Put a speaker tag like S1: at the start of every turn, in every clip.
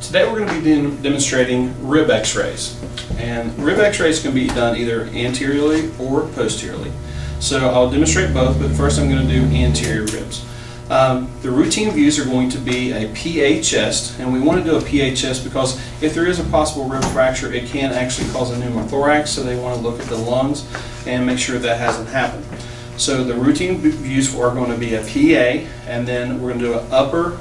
S1: Today we're going to be demonstrating rib x-rays. And rib x-rays can be done either anteriorly or posteriorly. So I'll demonstrate both, but first I'm going to do anterior ribs. The routine views are going to be a PA chest, and we want to do a PA chest because if there is a possible rib fracture, it can actually cause a pneumothorax, so they want to look at the lungs and make sure that hasn't happened. So the routine views are going to be a PA, and then we're going to do an upper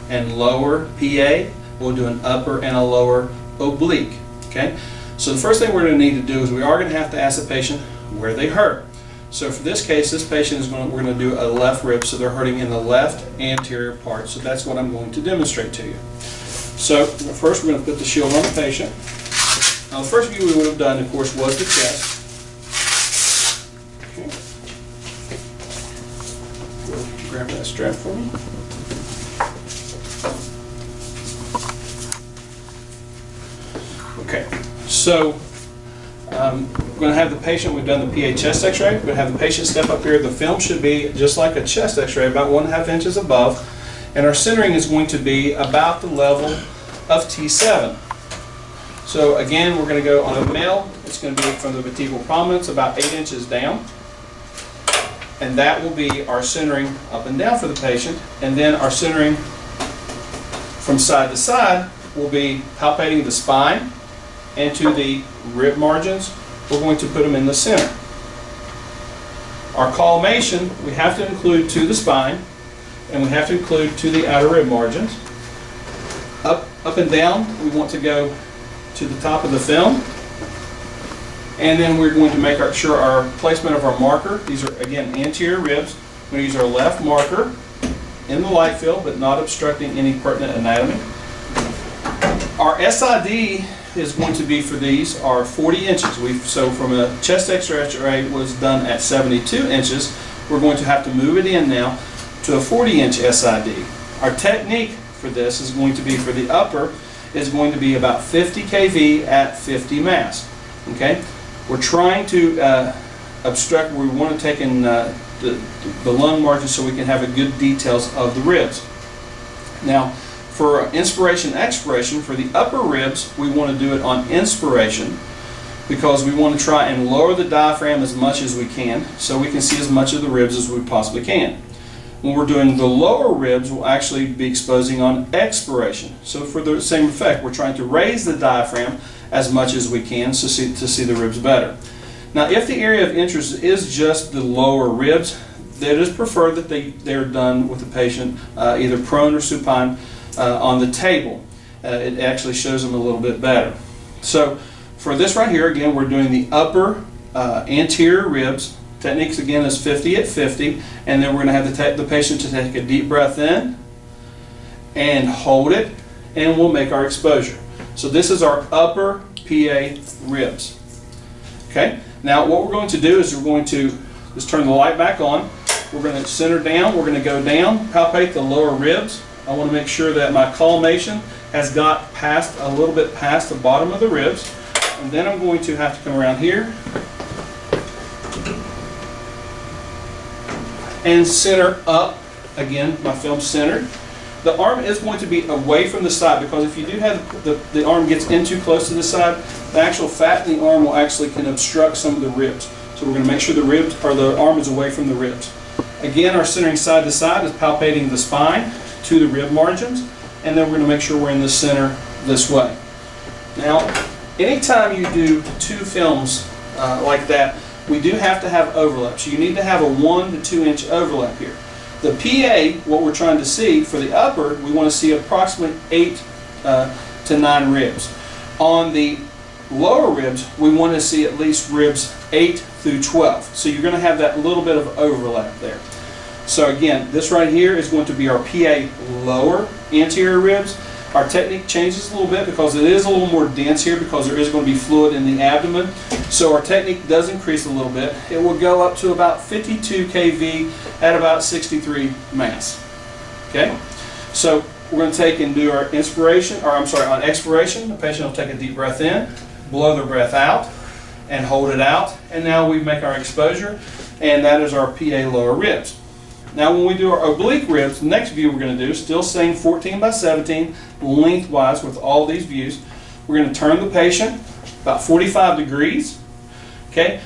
S1: and lower PA. We'll do an upper and a lower oblique. Okay. So the first thing we're going to need to do is we are going to have to ask the patient where they hurt. So for this case, this patient is we're going to do a left rib, so they're hurting in the left anterior part. So that's what I'm going to demonstrate to you. So first we're going to put the shield on the patient. Now the first view we would have done, of course, was the chest. Okay. Grab that strap for me. Okay, so we're going to have the patient, we've done the PA chest x-ray, we're going to have the patient step up here. The film should be just like a chest x-ray, about 1.5 inches above, and our centering is going to be about the level of T7. So again, we're going to go on a male, it's going to be from the vertebral prominence about 8 inches down, and that will be our centering up and down for the patient, and then our centering from side to side will be palpating the spine and to the rib margins. We're going to put them in the center. Our collimation we have to include to the spine, and we have to include to the outer rib margins. Up and down, we want to go to the top of the film, and then we're going to make sure our placement of our marker. These are again anterior ribs. We're going to use our left marker in the light field, but not obstructing any pertinent anatomy. Our SID is going to be for these are 40 inches. So from a chest x-ray was done at 72 inches, we're going to have to move it in now to a 40-inch SID. Our technique for this is going to be for the upper is going to be about 50 kV at 50 mass. Okay, we're trying to obstruct. We want to take in the lung margin so we can have a good details of the ribs. Now, for inspiration and expiration, for the upper ribs, we want to do it on inspiration because we want to try and lower the diaphragm as much as we can so we can see as much of the ribs as we possibly can. When we're doing the lower ribs, we'll actually be exposing on expiration. So for the same effect, we're trying to raise the diaphragm as much as we can to see the ribs better. Now, if the area of interest is just the lower ribs, it is preferred that they're done with the patient either prone or supine on the table. It actually shows them a little bit better. So for this right here, again, we're doing the upper anterior ribs. Techniques again is 50 at 50, and then we're going to have the patient to take a deep breath in and hold it, and we'll make our exposure. So this is our upper PA ribs. Okay, now what we're going to do is we're going to just turn the light back on. We're going to center down, we're going to go down, palpate the lower ribs. I want to make sure that my collimation has got a little bit past the bottom of the ribs, and then I'm going to have to come around here and center up. Again, my film's centered. The arm is going to be away from the side because if you do have the arm gets in too close to the side, the actual fat in the arm will actually can obstruct some of the ribs. So we're going to make sure the arm is away from the ribs. Again, our centering side to side is palpating the spine to the rib margins, and then we're going to make sure we're in the center this way. Now, anytime you do two films like that, we do have to have overlap. So you need to have a 1 to 2 inch overlap here. The PA, what we're trying to see for the upper, we want to see approximately 8 to 9 ribs. On the lower ribs, we want to see at least ribs 8 through 12. So you're going to have that little bit of overlap there. So again, this right here is going to be our PA lower anterior ribs. Our technique changes a little bit because it is a little more dense here because there is going to be fluid in the abdomen. So our technique does increase a little bit. It will go up to about 52 kV at about 63 mass. Okay? So we're going to take and do our inspiration, or I'm sorry, on expiration, the patient will take a deep breath in, blow their breath out, and hold it out. And now we make our exposure, and that is our PA lower ribs. Now when we do our oblique ribs, the next view we're going to do, still same 14 by 17 lengthwise with all these views. We're going to turn the patient about 45 degrees. Okay,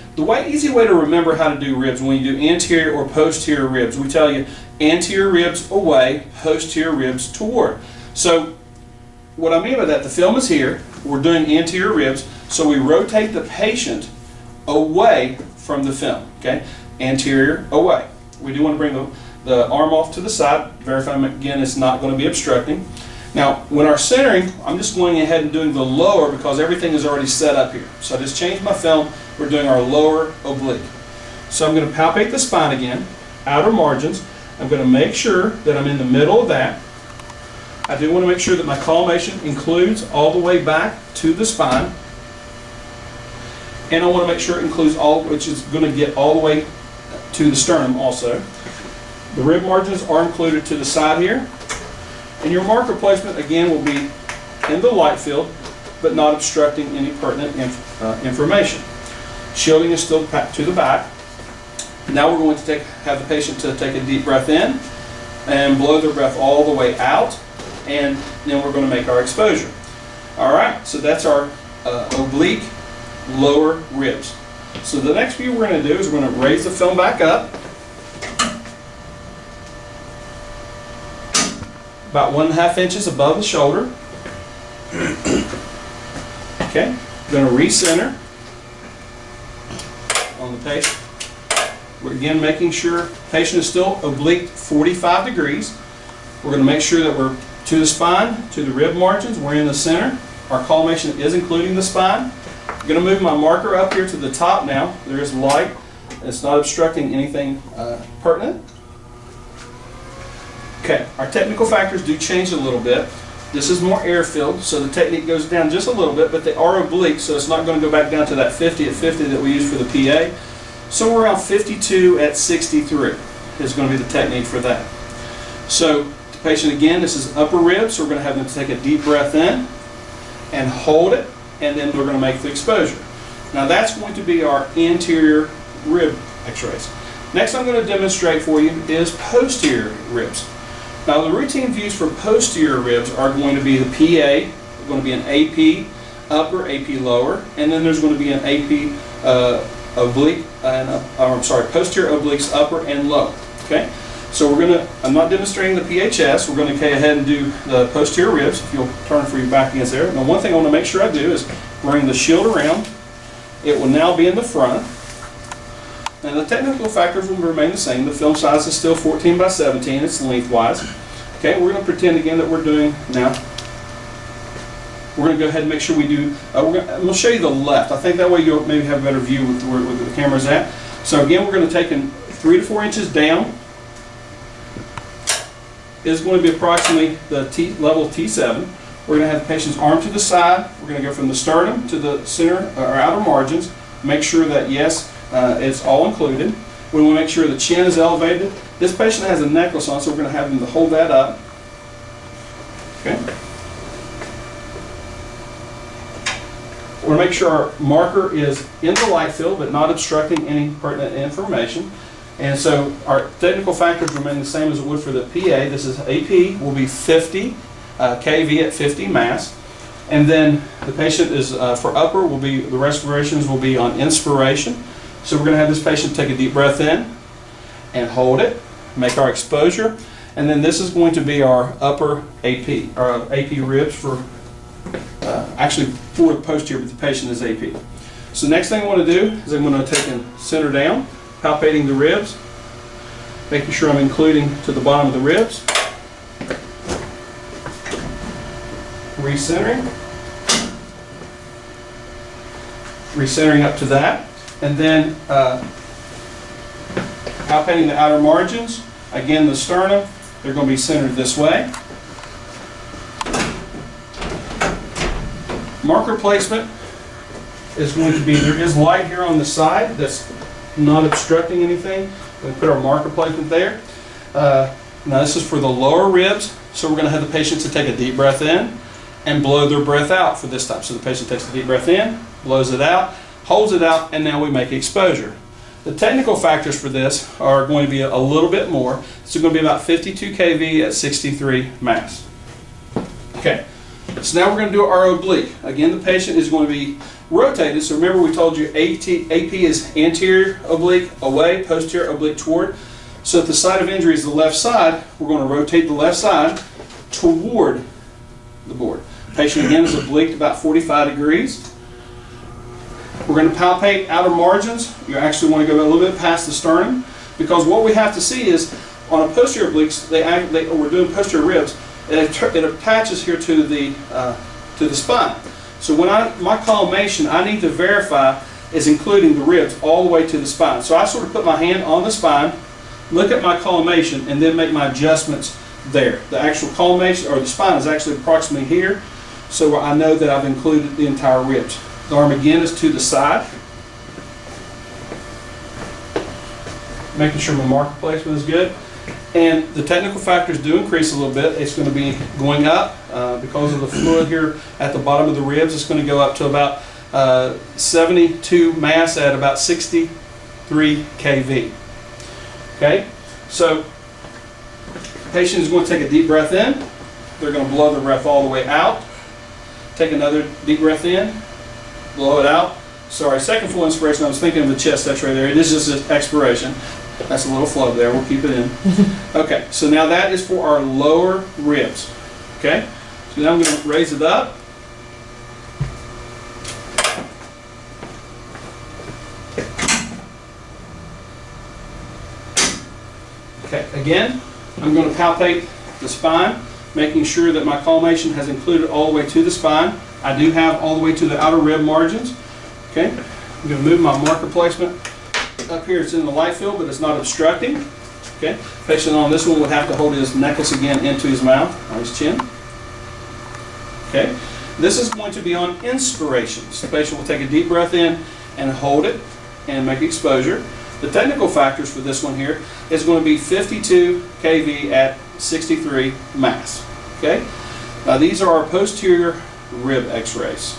S1: easy way to remember how to do ribs when you do anterior or posterior ribs, we tell you anterior ribs away, posterior ribs toward. So what I mean by that, the film is here, we're doing anterior ribs, so we rotate the patient away from the film, okay, anterior away. We do want to bring the arm off to the side, verify again it's not going to be obstructing. Now, when our centering, I'm just going ahead and doing the lower because everything is already set up here. So I just changed my film. We're doing our lower oblique. So I'm going to palpate the spine again, outer margins. I'm going to make sure that I'm in the middle of that. I do want to make sure that my collimation includes all the way back to the spine. And I want to make sure it includes all, which is going to get all the way to the sternum also. The rib margins are included to the side here. And your marker placement, again, will be in the light field, but not obstructing any pertinent information. Shielding is still to the back. Now we're going to have the patient to take a deep breath in and blow their breath all the way out, and then we're going to make our exposure. All right, so that's our oblique lower ribs. So the next view we're going to do is we're going to raise the film back up. About 1.5 inches above the shoulder. Okay, we're going to recenter on the patient. We're again making sure the patient is still oblique 45 degrees. We're going to make sure that we're to the spine, to the rib margins, we're in the center. Our collimation is including the spine. I'm going to move my marker up here to the top now. There is light. It's not obstructing anything pertinent. Okay, our technical factors do change a little bit. This is more air-filled, so the technique goes down just a little bit, but they are oblique, so it's not going to go back down to that 50 at 50 that we use for the PA. Somewhere around 52 at 63 is going to be the technique for that. So the patient, again, this is upper ribs, so we're going to have them take a deep breath in and hold it, and then we're going to make the exposure. Now that's going to be our anterior rib x-rays. Next I'm going to demonstrate for you is posterior ribs. Now the routine views for posterior ribs are going to be the PA, going to be an AP upper, AP lower, and then there's going to be an AP oblique, posterior obliques upper and lower. Okay, so I'm not demonstrating the PHS. We're going to go ahead and do the posterior ribs. If you'll turn for your back against there. Now one thing I want to make sure I do is bring the shield around. It will now be in the front. And the technical factors will remain the same. The film size is still 14 by 17. It's lengthwise. Okay, we're going to pretend again that we're doing now. We're going to go ahead and make sure we do. We'll show you the left. I think that way you'll maybe have a better view with where the camera's at. So again, we're going to take in 3 to 4 inches down. Is going to be approximately the level T7. We're going to have the patient's arm to the side. We're going to go from the sternum to the center or outer margins. Make sure that yes. It's all included. We want to make sure the chin is elevated. This patient has a necklace on, so we're going to have them to hold that up. Okay. We want to make sure our marker is in the light field, but not obstructing any pertinent information. And so our technical factors remain the same as it would for the PA. This is AP will be 50 kV at 50 mass. And then the patient is for upper will be the respirations will be on inspiration. So we're going to have this patient take a deep breath in and hold it, make our exposure, and then this is going to be our upper AP, or AP ribs for, actually for the posterior, but the patient is AP. So next thing I want to do is I'm going to take and center down, palpating the ribs, making sure I'm including to the bottom of the ribs, recentering up to that. And then palpating the outer margins. Again, the sternum, they're going to be centered this way. Marker placement is going to be, there is light here on the side that's not obstructing anything. We're going to put our marker placement there. Now this is for the lower ribs, so we're going to have the patient to take a deep breath in and blow their breath out for this time. So the patient takes a deep breath in, blows it out, holds it out, and now we make exposure. The technical factors for this are going to be a little bit more. It's going to be about 52 kV at 63 mass. Okay, so now we're going to do our oblique. Again, the patient is going to be rotated. So remember we told you AP is anterior oblique away, posterior oblique toward. So if the site of injury is the left side, we're going to rotate the left side toward the board. Patient again is obliqued about 45 degrees. We're going to palpate outer margins. You actually want to go a little bit past the sternum, because what we have to see is on a posterior obliques, we're doing posterior ribs, it attaches here to the spine. So when my collimation, I need to verify is including the ribs all the way to the spine. So I sort of put my hand on the spine, look at my collimation, and then make my adjustments there. The actual collimation or the spine is actually approximately here, so I know that I've included the entire ribs. The arm again is to the side, making sure my marker placement is good. And the technical factors do increase a little bit. It's going to be going up because of the fluid here at the bottom of the ribs. It's going to go up to about 72 mass at about 63 kV. Okay, so the patient is going to take a deep breath in. They're going to blow the breath all the way out. Take another deep breath in, blow it out. Sorry, second full inspiration, I was thinking of the chest x-ray there. It is just an expiration. That's a little flub there, we'll keep it in. Okay, so now that is for our lower ribs. Okay, so now I'm going to raise it up. Okay, again, I'm going to palpate the spine, making sure that my collimation has included all the way to the spine. I do have all the way to the outer rib margins. Okay, I'm going to move my marker placement up here. It's in the light field, but it's not obstructing. Okay, patient on this one would have to hold his necklace again into his mouth, on his chin. Okay, this is going to be on inspiration. So the patient will take a deep breath in and hold it and make exposure. The technical factors for this one here is going to be 52 kV at 63 mass. Okay, now these are our posterior rib x-rays.